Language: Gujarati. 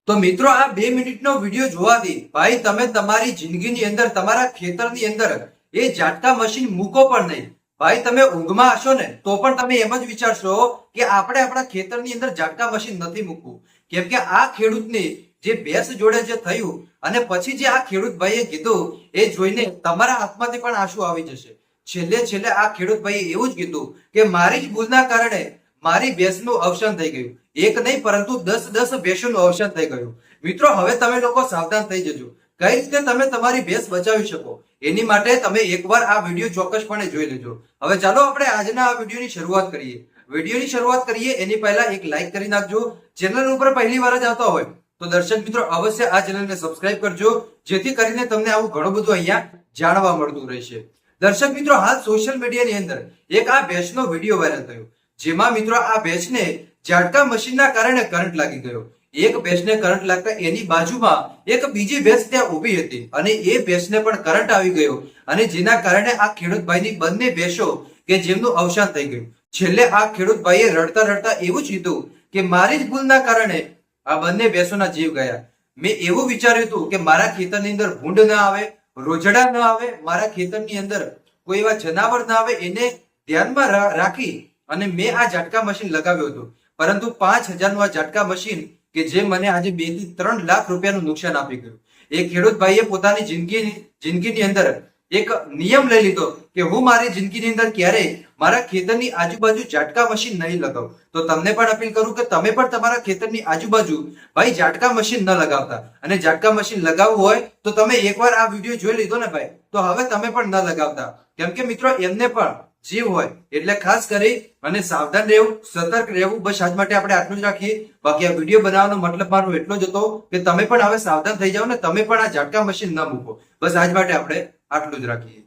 તો મિત્રો આ 2 મિનિટનો વિડીયો જોવાથી ભાઈ તમે તમારી જિંદગીની અંદર તમારા ખેતરની અંદર એ ઝાટકા મશીન મૂકો પણ નહીં. ભાઈ તમે ઊંઘમાં હશો ને તો પણ તમે એમ જ વિચારશો કે આપણે આપણા ખેતરની અંદર ઝાટકા મશીન નથી મૂકવું. કેમ કે આ ખેડૂતને જે ભેંસ જોડે જે થયું અને પછી જે આ ખેડૂત ભાઈએ કીધું એ જોઈને તમારા હાથમાંથી પણ આંસુ આવી જશે. છેલ્લે આ ખેડૂત ભાઈએ એવું જ કીધું કે મારી જ ભૂલના કારણે મારી ભેંસનું અવસાન થઈ ગયું. એક નહીં પરંતુ 10 ભેંસોનું અવસાન થઈ ગયું. મિત્રો હવે તમે લોકો સાવધાન થઈ જજો. કઈ રીતે તમે તમારી ભેંસ બચાવી શકો એની માટે તમે એકવાર આ વિડીયો ચોક્કસપણે જોઈ લેજો. હવે ચાલો આપણે આજના આ વિડીયોની શરૂઆત કરીએ. વિડીયોની શરૂઆત કરીએ એની પહેલા એક લાઈક કરી નાખજો. ચેનલ ઉપર પહેલી વાર જ આવતા હોય તો દર્શક મિત્રો અવશ્ય આ ચેનલને સબસ્ક્રાઇબ કરજો, જેથી કરીને તમને આવું ઘણું બધું અહીંયા જાણવા મળતું રહેશે. દર્શક મિત્રો હાલ સોશિયલ મીડિયાની અંદર એક આ ભેંસનો વિડીયો વાયરલ થયો, જેમાં મિત્રો આ ભેંસને ઝાટકા મશીનના કારણે કરંટ લાગી ગયો. એક ભેંસને કરંટ લાગતા એની બાજુમાં એક બીજી ભેંસ ત્યાં ઊભી હતી અને એ ભેંસને પણ કરંટ આવી ગયો અને જેના કારણે આ ખેડૂતભાઈની બંને ભેંસો કે જેમનું અવસાન થઈ ગયું. છેલ્લે આ ખેડૂતભાઈએ રડતા એવું જ કીધું કે મારી જ ભૂલના કારણે આ બંને ભેંસોના જીવ ગયા. મેં એવું વિચાર્યું હતું કે મારા ખેતરની અંદર ભૂંડ ના આવે, રોજડા ના આવે, મારા ખેતરની અંદર કોઈ એવા જનાવર ના આવે, એને ધ્યાનમાં રાખી અને મેં આ ઝાટકા મશીન લગાવ્યું હતું. પરંતુ 5,000 નું આ ઝાટકા મશીન કે જે મને આજે 2 થી 3 લાખ રૂપિયાનું નુકસાન આપી ગયું. એ ખેડૂત ભાઈએ પોતાની જિંદગીની અંદર એક નિયમ લઈ લીધો કે હું મારી જિંદગીની અંદર ક્યારેય મારા ખેતરની આજુબાજુ ઝાટકા મશીન નહીં લગાવું. તો તમને પણ અપીલ કરું કે તમે પણ તમારા ખેતરની આજુબાજુ ભાઈ ઝાટકા મશીન ન લગાવતા, અને ઝાટકા મશીન લગાવવું હોય તો તમે એકવાર આ વિડીયો જોઈ લીધો ને ભાઈ, તો હવે તમે પણ ન લગાવતા. કેમ કે મિત્રો એમને પણ જીવ હોય એટલે ખાસ કરી અને સાવધાન રહેવું, સતર્ક રહેવું. બસ આજ માટે આપણે આટલું જ રાખીએ. બાકી આ વિડીયો બનાવવાનો મતલબ મારો એટલો જ હતો કે તમે પણ હવે સાવધાન થઈ જાઓ ને તમે પણ આ ઝાટકા મશીન ન મૂકો. બસ આજ માટે આપણે આટલું જ રાખીએ.